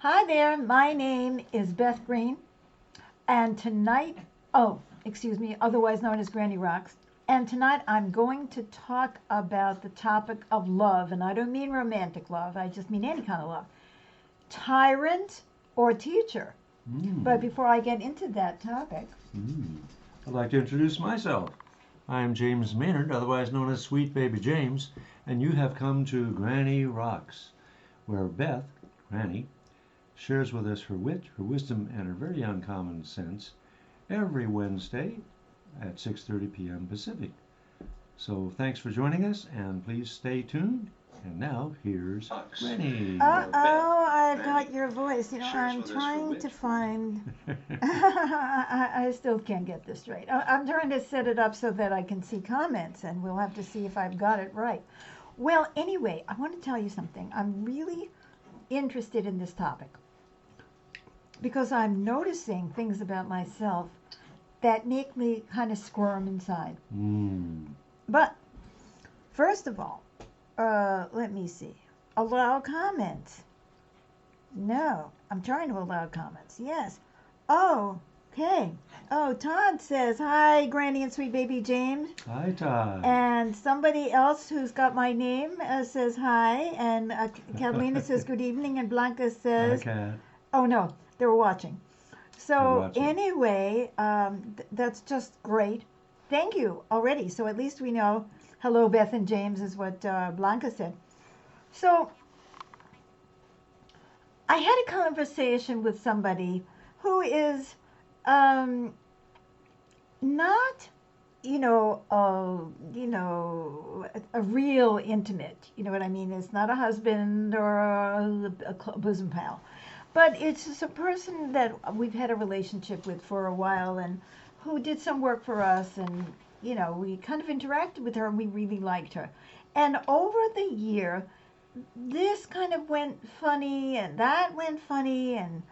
Hi there, my name is Beth Green, and tonight, excuse me, otherwise known as Granny Rocks, and tonight I'm going to talk about the topic of love, and I don't mean romantic love, I just mean any kind of love. Tyrant or teacher. But Mm. before I get into that topic, Mm. I'd like to introduce myself. I am James Maynard, otherwise known as Sweet Baby James, and you have come to Granny Rocks, where Beth, Granny, shares with us her wit, her wisdom, and her very uncommon sense every Wednesday at 6:30 p.m. Pacific. So thanks for joining us, and please stay tuned. And now here's Granny. uh-oh, I got your voice. I'm trying to find. I still can't get this straight. I'm trying to set it up so that I can see comments, and we'll have to see if I've got it right. Well, anyway, I want to tell you something. I'm really interested in this topic because I'm noticing things about myself that make me kind of squirm inside. Mm. But first of all, let me see. Allow comments. No, I'm trying to allow comments. Yes. Oh, okay. Oh, Todd says, hi, Granny and Sweet Baby James. Hi, Todd. And somebody else who's got my name says hi. And Catalina says good evening. And Blanca Hi, says, Kat. oh, no, they were watching. They're So watching. anyway, that's just great. Thank you already. So at least we know. Hello, Beth and James is what Blanca said. So I had a conversation with somebody who is um, not, a real intimate. You know what I mean? It's not a husband or a bosom pal, but it's just a person that we've had a relationship with for a while and who did some work for us, and we kind of interacted with her and we really liked her. And over the year, this kind of went funny and that went funny, and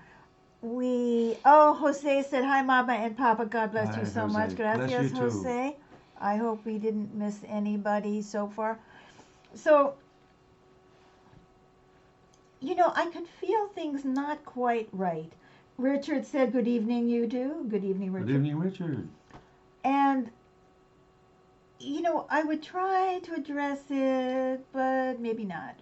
Jose said hi, Mama and Papa, God bless you Hi, so much. Jose. Bless you Gracias, too. Jose. I hope we didn't miss anybody so far. So I could feel things not quite right. Richard said good evening. You do. Good evening, Good Richard. evening, Richard. And I would try to address it, but maybe not.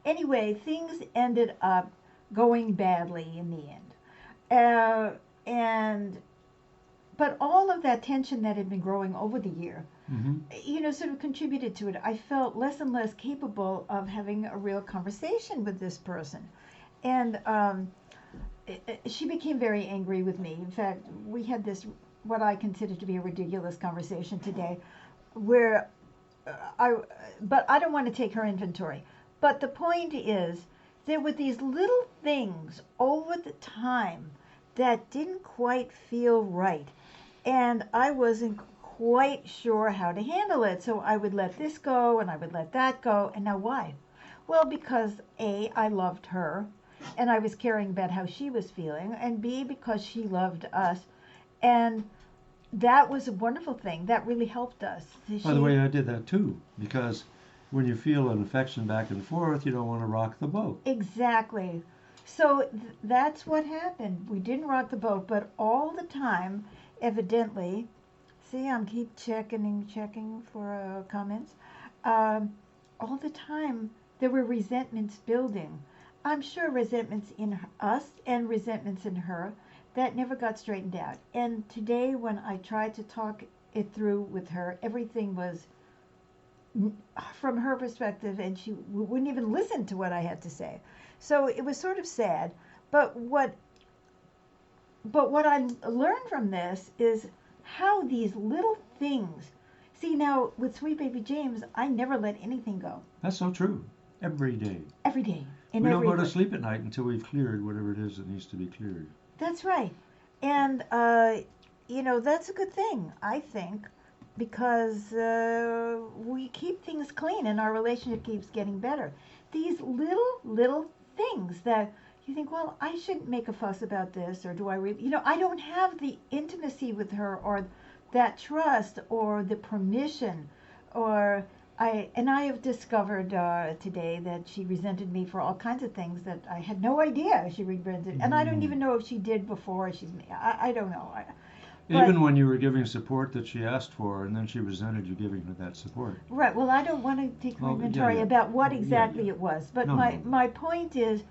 Anyway, things ended up going badly in the end. And but all of that tension that had been growing over the year, Mm-hmm. sort of contributed to it. I felt less and less capable of having a real conversation with this person, and she became very angry with me. In fact, we had this what I consider to be a ridiculous conversation today, where I but I don't want to take her inventory. But the point is, there were these little things over the time that didn't quite feel right, and I wasn't quite sure how to handle it. So I would let this go and I would let that go. And now why? Well, because A, I loved her and I was caring about how she was feeling, and B, because she loved us. And that was a wonderful thing. That really helped us. By the She way, I did that too, because when you feel an affection back and forth, you don't want to rock the boat. Exactly. So that's what happened. We didn't rock the boat, but all the time, evidently, see, I'm keep checking for comments. Um, all the time, there were resentments building. I'm sure resentments in us and resentments in her that never got straightened out. And today, when I tried to talk it through with her, everything was from her perspective, and she wouldn't even listen to what I had to say. So it was sort of sad. But what I learned from this is how these little things. See, now with Sweet Baby James, I never let anything go. That's so true. Every day. Every day, in We don't every go to way. sleep at night until we've cleared whatever it is that needs to be cleared. That's right. And that's a good thing, I think, because we keep things clean and our relationship keeps getting better. These little things that you think, well, I shouldn't make a fuss about this, or do I really? I don't have the intimacy with her, or that trust, or the permission, or I have discovered today that she resented me for all kinds of things that I had no idea she resented, and I don't Mm. even know if she did before. I don't know. But Even when you were giving support that she asked for, and then she resented you giving her that support. right, well, I don't want to take Oh, yeah, inventory yeah. about what Oh, yeah, yeah. exactly it was, but No, no, no. my point is,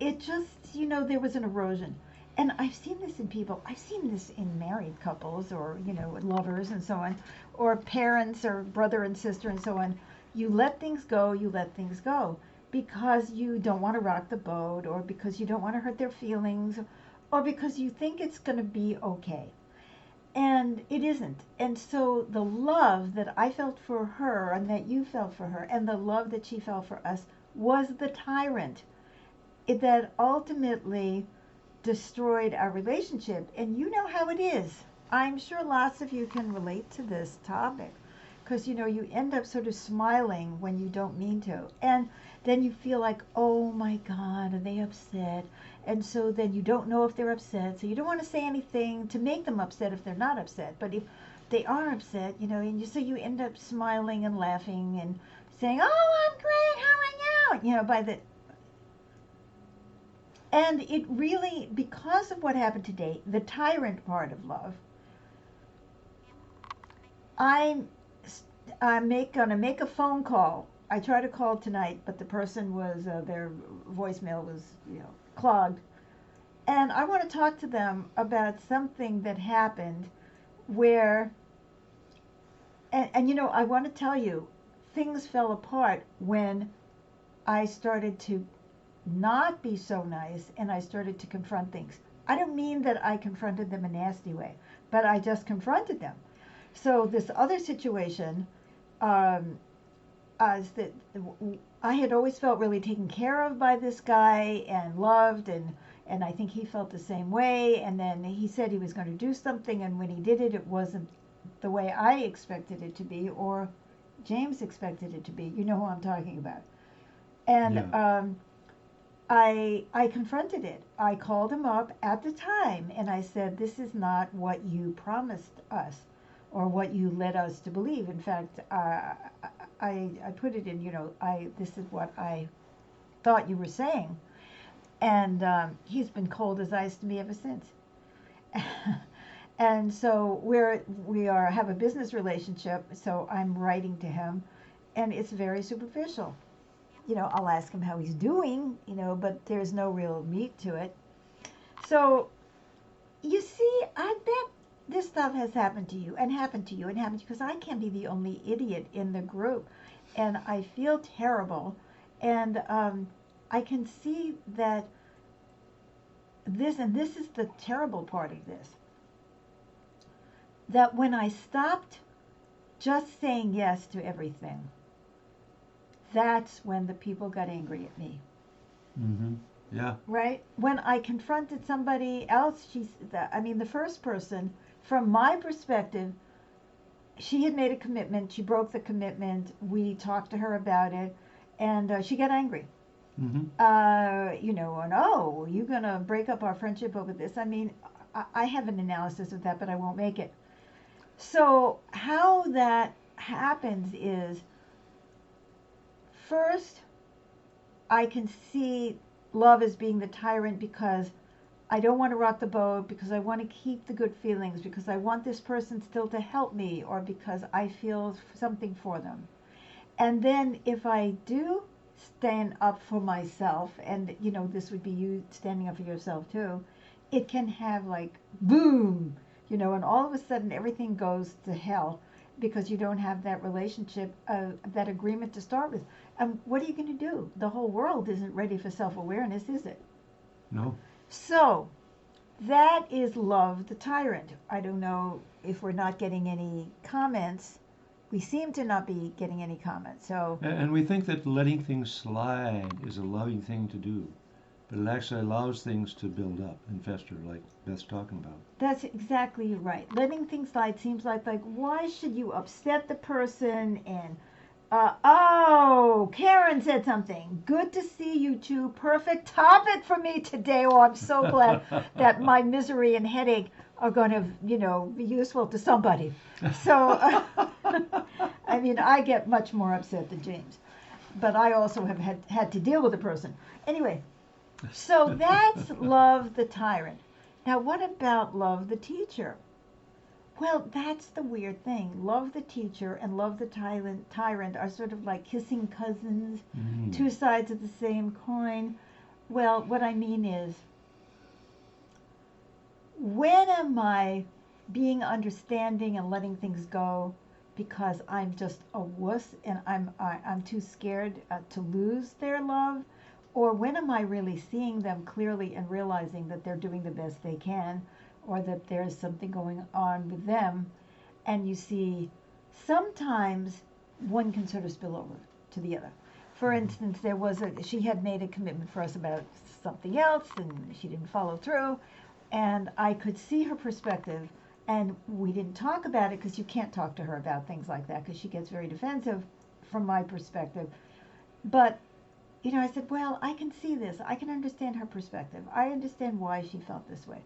it just, there was an erosion. And I've seen this in people. I've seen this in married couples or, lovers and so on, or parents or brother and sister and so on. You let things go, you let things go because you don't want to rock the boat or because you don't want to hurt their feelings or because you think it's going to be okay. And it isn't. And so the love that I felt for her and that you felt for her and the love that she felt for us was the tyrant that ultimately destroyed our relationship. And you know how it is. I'm sure lots of you can relate to this topic because you end up sort of smiling when you don't mean to. And then you feel like, oh my God, are they upset? And so then you don't know if they're upset. So you don't want to say anything to make them upset if they're not upset. But if they are upset, so you end up smiling and laughing and saying, oh, I'm great, how are you? By the and it really, because of what happened today, the tyrant part of love, I'm gonna make a phone call. I tried to call tonight, but the person was their voicemail was clogged, and I want to talk to them about something that happened where, and I want to tell you, things fell apart when I started to not be so nice and I started to confront things. I don't mean that I confronted them in a nasty way, but I just confronted them. So this other situation um, is that I had always felt really taken care of by this guy and loved, and I think he felt the same way. And then he said he was going to do something, and when he did it, it wasn't the way I expected it to be, or James expected it to be. You know who I'm talking about. And Yeah. I confronted it. I called him up at the time and I said, this is not what you promised us or what you led us to believe. In fact, I put it in, this is what I thought you were saying. And he's been cold as ice to me ever since. And so we have a business relationship. So I'm writing to him and it's very superficial. I'll ask him how he's doing, but there's no real meat to it. So, you see, I bet this stuff has happened to you and happened to you and happened to you because I can't be the only idiot in the group. And I feel terrible. And I can see that this is the terrible part of this, that when I stopped just saying yes to everything, that's when the people got angry at me. Mm-hmm. Yeah. Right? When I confronted somebody else, the first person, from my perspective, she had made a commitment. She broke the commitment. We talked to her about it, and she got angry. Mm-hmm. And oh, you're going to break up our friendship over this. I have an analysis of that, but I won't make it. So, how that happens is, first, I can see love as being the tyrant because I don't want to rock the boat, because I want to keep the good feelings, because I want this person still to help me, or because I feel something for them. And then if I do stand up for myself, and this would be you standing up for yourself too, it can have like boom, and all of a sudden everything goes to hell because you don't have that relationship, that agreement to start with. And what are you going to do? The whole world isn't ready for self-awareness, is it? No. So that is love the tyrant. I don't know if we're not getting any comments. We seem to not be getting any comments. So And we think that letting things slide is a loving thing to do, but it actually allows things to build up and fester, like Beth's talking about. that's exactly right. Letting things slide seems like why should you upset the person? And oh, Karen said something. Good to see you two. Perfect topic for me today. Oh, I'm so glad that my misery and headache are going to, be useful to somebody. So, I mean, I get much more upset than James, but I also have had to deal with a person. Anyway, so that's Love the Tyrant. Now, what about Love the Teacher? Well, that's the weird thing. Love the Teacher and Love the Tyrant are sort of like kissing cousins, two sides of the same coin. Well, what I mean is, when am I being understanding and letting things go because I'm just a wuss and I'm too scared to lose their love? Or when am I really seeing them clearly and realizing that they're doing the best they can, or that there's something going on with them? And you see, sometimes one can sort of spill over to the other. For instance, she had made a commitment for us about something else, and she didn't follow through, and I could see her perspective, and we didn't talk about it because you can't talk to her about things like that because she gets very defensive from my perspective. But I said, well, I can see this. I can understand her perspective. I understand why she felt this way,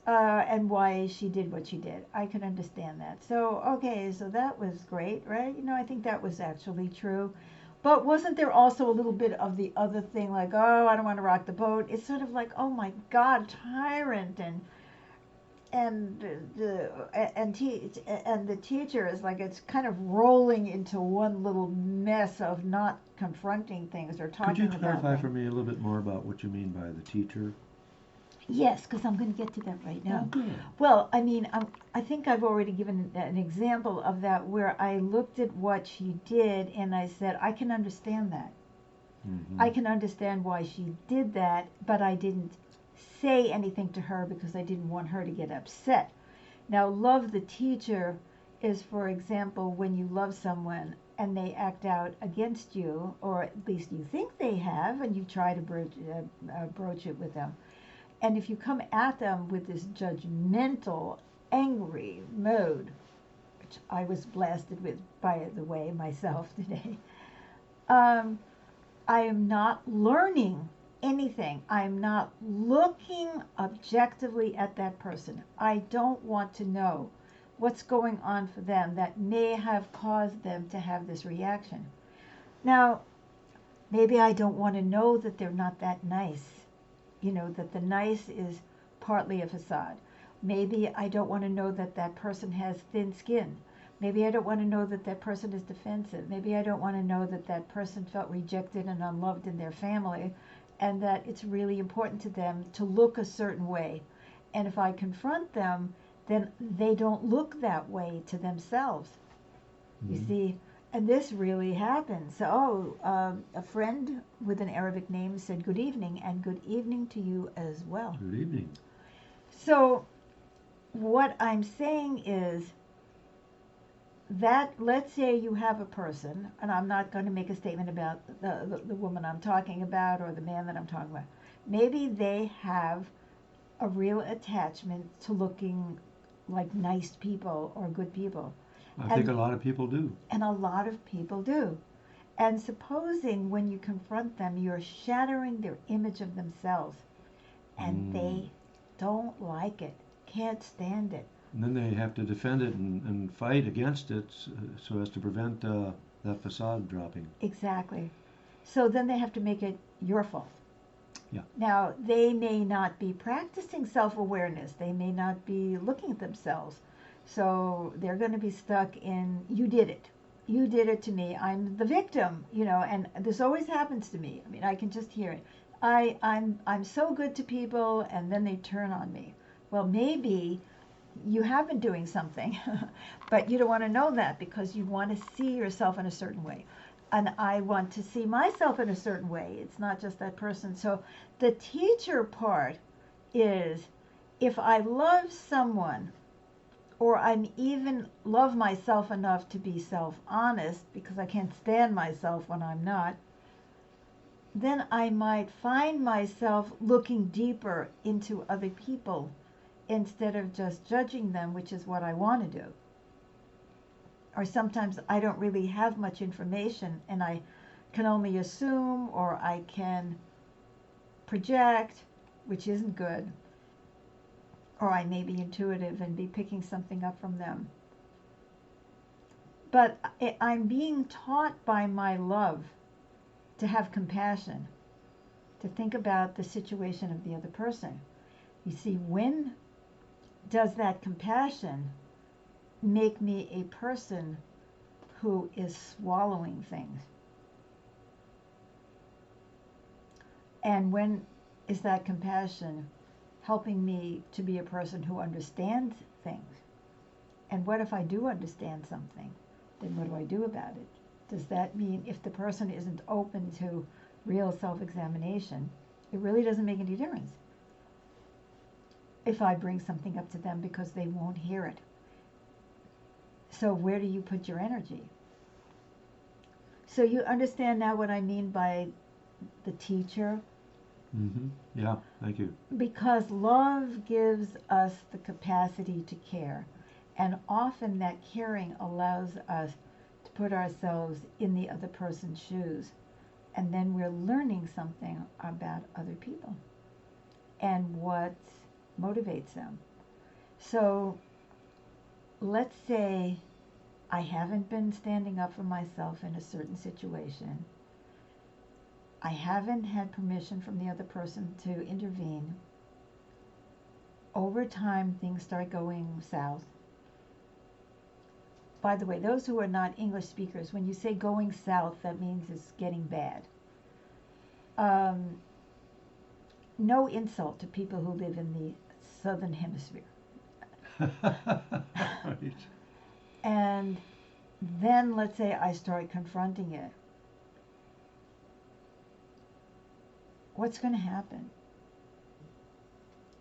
and why she did what she did. I can understand that. So, okay, so that was great, right? I think that was actually true. But wasn't there also a little bit of the other thing, like, oh, I don't want to rock the boat? It's sort of like, oh my God, Tyrant and the teacher is like, it's kind of rolling into one little mess of not confronting things or talking about things. Could you clarify things. for me a little bit more about what you mean by the teacher? Yes, because I'm going to get to that right now. Oh, good. Well, I mean, I think I've already given an example of that where I looked at what she did and I said, I can understand that. I can understand why she did that, but I didn't say anything to her because I didn't want her to get upset. Now, Love the Teacher is, for example, when you love someone and they act out against you, or at least you think they have, and you try to broach it with them. And if you come at them with this judgmental, angry mode, which I was blasted with, by the way, myself today, I am not learning anything. I'm not looking objectively at that person. I don't want to know what's going on for them that may have caused them to have this reaction. Now, maybe I don't want to know that they're not that nice. That the nice is partly a facade. Maybe I don't want to know that that person has thin skin. Maybe I don't want to know that that person is defensive. Maybe I don't want to know that that person felt rejected and unloved in their family, and that it's really important to them to look a certain way. And if I confront them, then they don't look that way to themselves. You see, and this really happened. So, a friend with an Arabic name said good evening, and good evening to you as well. Good evening. So, what I'm saying is that, let's say you have a person, and I'm not going to make a statement about the woman I'm talking about or the man that I'm talking about. Maybe they have a real attachment to looking like nice people or good people. I think a lot of people do. And a lot of people do. And supposing when you confront them, you're shattering their image of themselves, and they don't like it, can't stand it. And then they have to defend it and fight against it so as to prevent that facade dropping. Exactly. So then they have to make it your fault. Yeah. Now, they may not be practicing self-awareness. They may not be looking at themselves. So they're going to be stuck in, you did it. You did it to me. I'm the victim, and this always happens to me. I mean, I can just hear it. I'm so good to people, and then they turn on me. Well, maybe you have been doing something, but you don't want to know that because you want to see yourself in a certain way. And I want to see myself in a certain way. It's not just that person. So the teacher part is, if I love someone, or I'm even love myself enough to be self-honest, because I can't stand myself when I'm not, then I might find myself looking deeper into other people instead of just judging them, which is what I want to do. Or sometimes I don't really have much information and I can only assume, or I can project, which isn't good. Or I may be intuitive and be picking something up from them. But I'm being taught by my love to have compassion, to think about the situation of the other person. You see, when does that compassion make me a person who is swallowing things? And when is that compassion helping me to be a person who understands things? And what if I do understand something? Then what do I do about it? Does that mean if the person isn't open to real self-examination, it really doesn't make any difference if I bring something up to them because they won't hear it? So where do you put your energy? So you understand now what I mean by the teacher? Mm-hmm. Yeah, thank you. Because love gives us the capacity to care. And often that caring allows us to put ourselves in the other person's shoes. And then we're learning something about other people and what motivates them. So let's say I haven't been standing up for myself in a certain situation. I haven't had permission from the other person to intervene. Over time, things start going south. By the way, those who are not English speakers, when you say going south, that means it's getting bad. No insult to people who live in the southern hemisphere. Right. And then let's say I start confronting it. What's going to happen?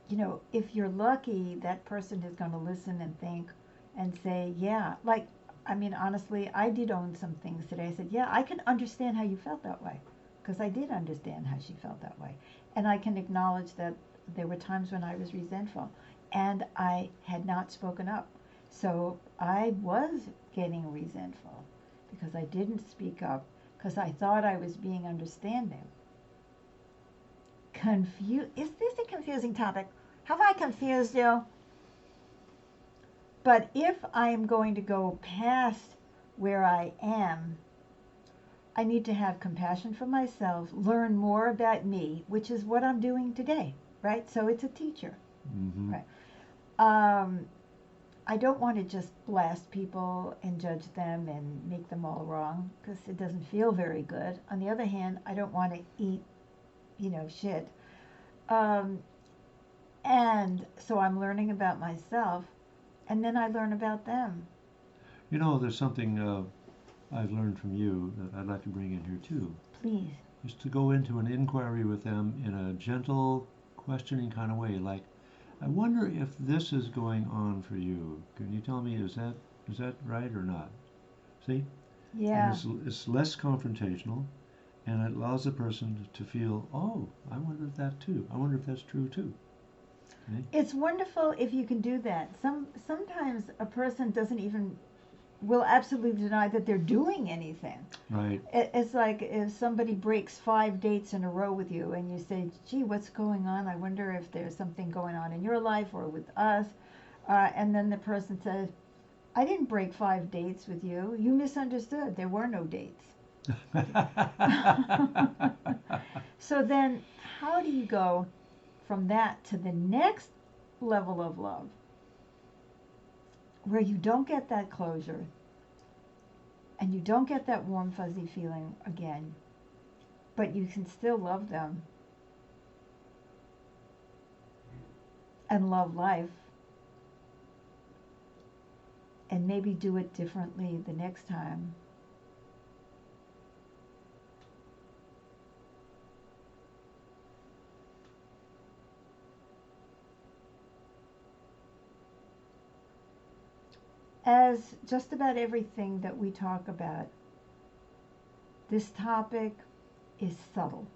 You know, if you're lucky, that person is going to listen and think and say, yeah, like, I mean, honestly, I did own some things today. I said, yeah, I can understand how you felt that way, because I did understand how she felt that way. And I can acknowledge that there were times when I was resentful and I had not spoken up. So I was getting resentful because I didn't speak up because I thought I was being understanding. Is this a confusing topic? Have I confused you? But if I am going to go past where I am, I need to have compassion for myself, learn more about me, which is what I'm doing today, right? So it's a teacher, Mm-hmm. right? I don't want to just blast people and judge them and make them all wrong because it doesn't feel very good. On the other hand, I don't want to eat, shit. And so I'm learning about myself, and then I learn about them. You know, there's something I've learned from you that I'd like to bring in here too. Please. Is to go into an inquiry with them in a gentle, questioning kind of way. Like, I wonder if this is going on for you. Can you tell me, is that right or not? See? Yeah. And it's less confrontational, and it allows the person to feel, oh, I wonder if that too. I wonder if that's true too. Okay? It's wonderful if you can do that. Sometimes a person will absolutely deny that they're doing anything. Right. It's like if somebody breaks 5 dates in a row with you and you say, gee, what's going on? I wonder if there's something going on in your life or with us. And then the person says, I didn't break 5 dates with you. You misunderstood. There were no dates. So then how do you go from that to the next level of love where you don't get that closure and you don't get that warm fuzzy feeling again, but you can still love them and love life and maybe do it differently the next time? As just about everything that we talk about, this topic is subtle.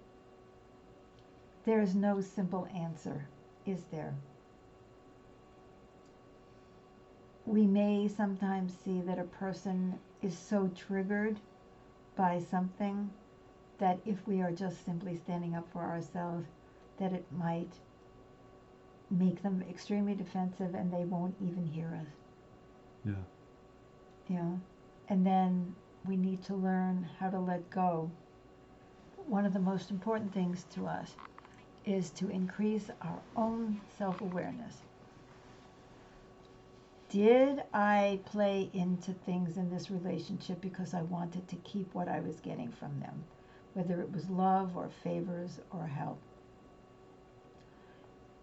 There is no simple answer, is there? We may sometimes see that a person is so triggered by something that if we are just simply standing up for ourselves, that it might make them extremely defensive and they won't even hear us. Yeah. You know? And then we need to learn how to let go. One of the most important things to us is to increase our own self-awareness. Did I play into things in this relationship because I wanted to keep what I was getting from them, whether it was love or favors or help?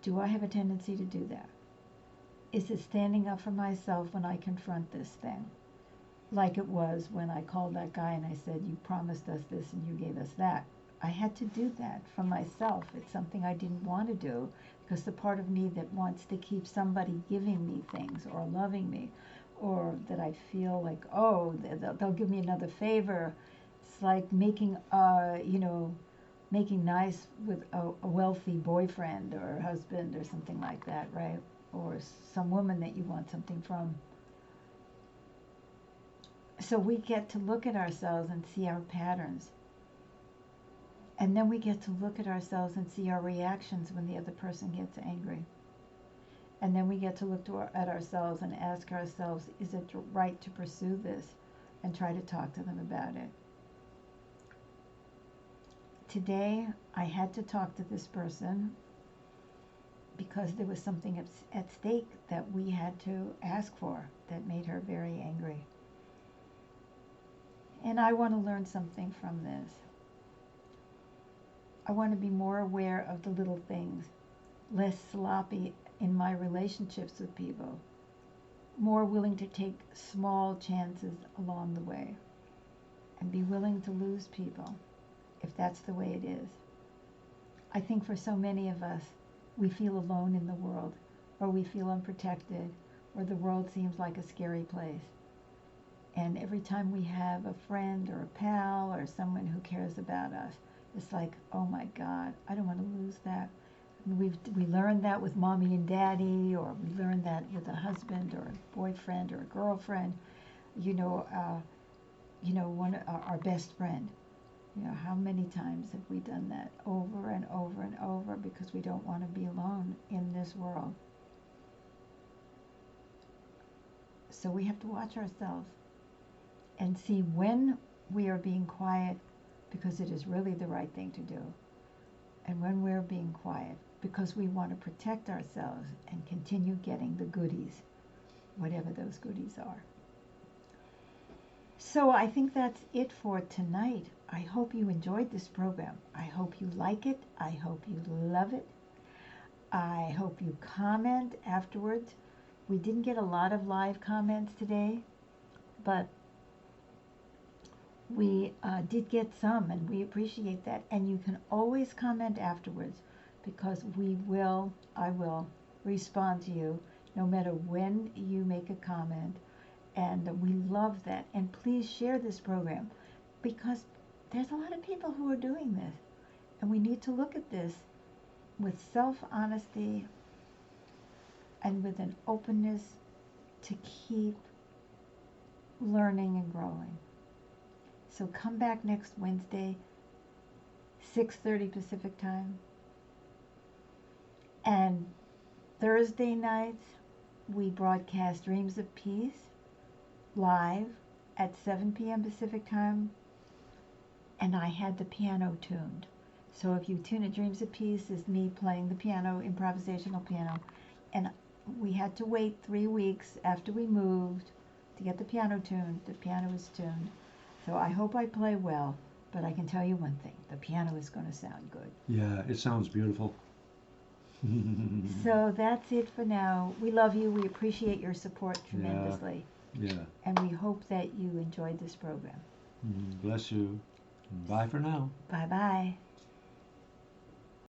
Do I have a tendency to do that? Is it standing up for myself when I confront this thing? Like it was when I called that guy and I said, you promised us this and you gave us that. I had to do that for myself. It's something I didn't want to do because the part of me that wants to keep somebody giving me things or loving me, or that I feel like, oh, they'll give me another favor. It's like making, making nice with a wealthy boyfriend or husband or something like that, right? Or some woman that you want something from. So we get to look at ourselves and see our patterns. And then we get to look at ourselves and see our reactions when the other person gets angry. And then we get to look at ourselves and ask ourselves, is it right to pursue this? And try to talk to them about it. Today, I had to talk to this person because there was something at stake that we had to ask for that made her very angry. And I want to learn something from this. I want to be more aware of the little things, less sloppy in my relationships with people, more willing to take small chances along the way, and be willing to lose people if that's the way it is. I think for so many of us, we feel alone in the world, or we feel unprotected, or the world seems like a scary place. And every time we have a friend or a pal or someone who cares about us, it's like, oh my God, I don't want to lose that. I mean, we learned that with mommy and daddy, or we learned that with a husband or a boyfriend or a girlfriend. Our best friend. How many times have we done that over and over and over because we don't want to be alone in this world? So we have to watch ourselves and see when we are being quiet because it is really the right thing to do, and when we're being quiet because we want to protect ourselves and continue getting the goodies, whatever those goodies are. So I think that's it for tonight. I hope you enjoyed this program. I hope you like it. I hope you love it. I hope you comment afterwards. We didn't get a lot of live comments today, but we did get some, and we appreciate that. And you can always comment afterwards because I will respond to you no matter when you make a comment. And we love that. And please share this program because there's a lot of people who are doing this. And we need to look at this with self-honesty and with an openness to keep learning and growing. So come back next Wednesday, 6:30 Pacific time. And Thursday nights, we broadcast Dreams of Peace live at 7 p.m. Pacific time. And I had the piano tuned. So if you tune in, Dreams of Peace is me playing the piano, improvisational piano. And we had to wait 3 weeks after we moved to get the piano tuned. The piano is tuned. So I hope I play well, but I can tell you one thing, the piano is going to sound good. Yeah, it sounds beautiful. So that's it for now. We love you. We appreciate your support tremendously. Yeah. And we hope that you enjoyed this program. Bless you. Bye for now. Bye-bye.